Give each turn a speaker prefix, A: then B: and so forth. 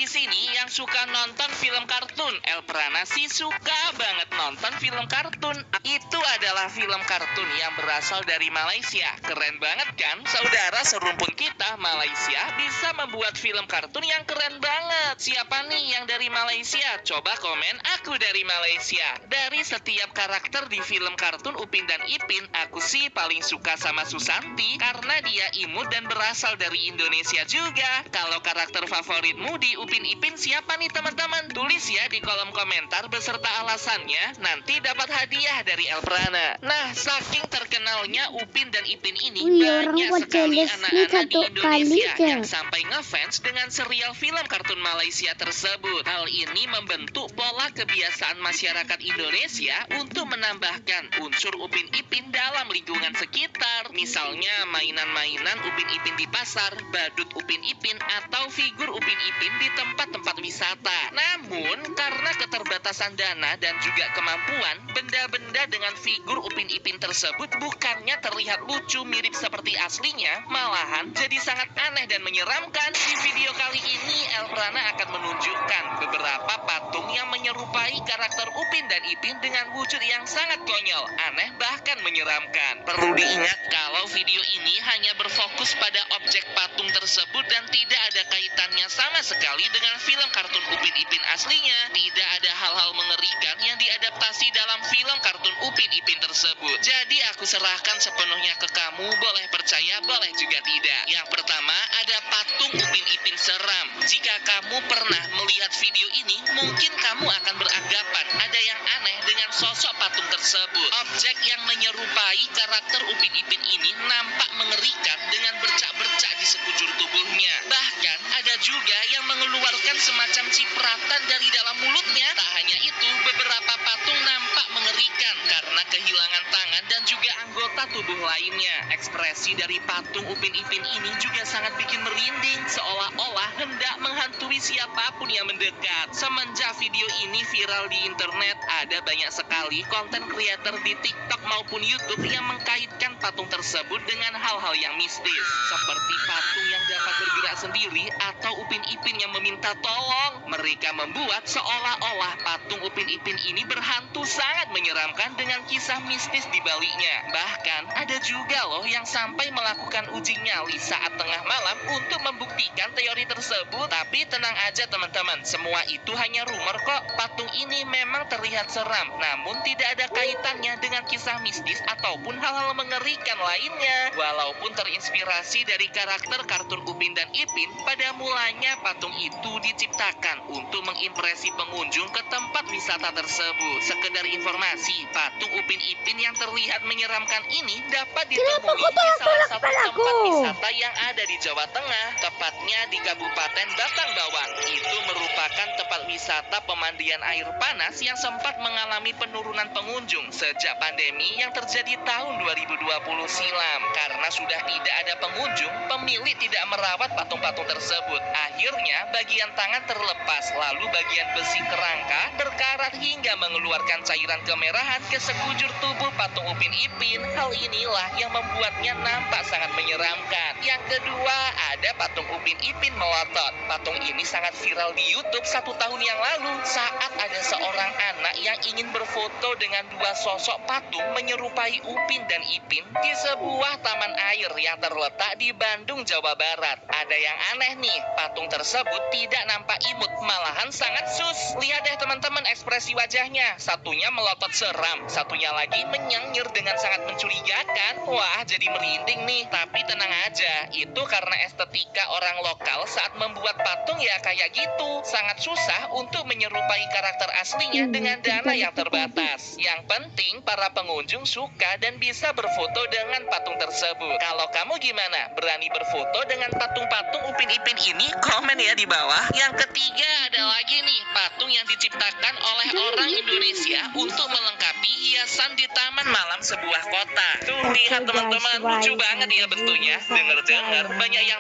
A: di sini yang suka nonton film kartun. Elprana sih suka banget nonton film kartun. Itu adalah film kartun yang berasal dari Malaysia. Keren banget kan? Saudara serumpun kita Malaysia bisa membuat film kartun yang keren banget. Siapa nih yang dari Malaysia? Coba komen, aku dari Malaysia. Dari setiap karakter di film kartun Upin dan Ipin, aku sih paling suka sama Susanti karena dia imut dan berasal dari Indonesia juga. Kalau karakter favoritmu di Upin Ipin siapa nih teman-teman? Tulis ya di kolom komentar beserta alasannya. Nanti dapat hadiah dari Elprana. Nah, saking terkenalnya Upin dan Ipin ini, banyak sekali anak-anak di Indonesia yang sampai ngefans dengan serial film kartun Malaysia tersebut. Hal ini membentuk pola kebiasaan masyarakat Indonesia untuk menambahkan unsur Upin Ipin dalam lingkungan sekitar. Misalnya mainan-mainan Upin Ipin di pasar, badut Upin Ipin, atau figur Upin Ipin di tempat-tempat wisata. Namun, karena keterbatasan dana dan juga kemampuan, benda-benda dengan figur Upin Ipin tersebut bukannya terlihat lucu mirip seperti aslinya, malahan jadi sangat aneh dan menyeramkan. Di video kali ini, Elprana akan menunjukkan beberapa patung yang menyerupai karakter Upin dan Ipin dengan wujud yang sangat konyol, aneh, bahkan menyeramkan. Perlu diingat kalau video ini hanya berfokus pada objek patung tersebut dan tidak ada kaitannya sama sekali dengan film kartun Upin Ipin aslinya. Tidak ada hal-hal mengerikan yang diadaptasi dalam film kartun Upin Ipin tersebut. Jadi aku serahkan sepenuhnya ke kamu, boleh percaya, boleh juga tidak. Yang pertama, ada patung Upin Ipin seram. Jika kamu pernah melihat video ini, mungkin kamu akan beranggapan ada yang aneh dengan sosok patung tersebut. Objek yang menyerupai karakter Upin Ipin ini nampak mengerikan dengan bercak-bercak di sekujur tubuhnya. Bahkan ada juga yang mengeluarkan semacam cipratan dari dalam mulutnya. Tak hanya itu, beberapa patung nampak mengerikan karena kehilangan tangan dan juga anggota tubuh lainnya. Ekspresi dari patung Upin Ipin ini juga sangat bikin merinding, seolah-olah hendak menghantui siapapun yang mendekat. Semenjak video ini viral di internet, ada banyak sekali konten kreator di TikTok maupun YouTube yang mengkaitkan patung tersebut dengan hal-hal yang mistis, seperti patung yang dapat bergerak sendiri atau Upin Ipin yang meminta tolong. Mereka membuat seolah-olah patung Upin Ipin ini berhantu sangat menyeramkan dengan kisah mistis di baliknya. Bahkan ada juga loh yang sampai melakukan uji nyali saat tengah malam untuk membuktikan teori tersebut. Tapi tenang aja teman-teman, semua itu hanya rumor kok. Patung ini memang terlihat seram, namun tidak ada kaitannya dengan kisah mistis ataupun hal-hal mengerikan lainnya. Walaupun terinspirasi dari karakter kartun Upin dan Ipin, pada mulanya patung itu diciptakan untuk mengimpresi pengunjung ke tempat wisata tersebut. Sekedar informasi, patung Upin Ipin yang terlihat menyeramkan ini dapat ditemui di salah satu tempat wisata yang ada di Jawa Tengah, tepatnya di Kabupaten Batang Bawang. Itu merupakan tempat wisata pemandian air panas yang sempat mengalami penurunan pengunjung sejak pandemi yang terjadi tahun 2020 silam. Karena sudah tidak ada pengunjung, pemilik tidak merawat patung-patung tersebut. Akhirnya bagian tangan terlepas, lalu bagian besi kerangka berkarat hingga mengeluarkan cairan kemerahan ke sekujur tubuh patung Upin Ipin. Hal inilah yang membuatnya nampak sangat menyeramkan. Yang kedua, ada patung Upin Ipin melotot. Patung ini sangat viral di YouTube 1 tahun yang lalu saat ada seorang anak yang ingin berfoto dengan dua sosok patung menyerupai Upin dan Ipin di sebuah taman air yang terletak di Bandung, Jawa Barat. Ada yang aneh nih, patung tersebut tidak nampak imut, malahan sangat sus. Lihat deh teman-teman ekspresi wajahnya. Satunya melotot seram, satunya lagi menyengir dengan sangat mencurigakan. Wah, jadi merinding nih. Tapi tenang aja, itu karena estetika orang lokal saat membuat patung ya kayak gitu. Sangat susah untuk menyerupai karakter aslinya dengan dana yang terbatas. Yang penting para pengunjung suka dan bisa berfoto dengan patung tersebut. Kalau kamu gimana? Berani berfoto dengan patung-patung Upin Ipin ini? Komen ya di bawah. Yang ketiga ada lagi nih, patung yang diciptakan oleh orang Indonesia untuk melengkapi hiasan di taman malam sebuah kota. Tuh lihat teman-teman, lucu banget ya bentuknya. Dengar-dengar banyak yang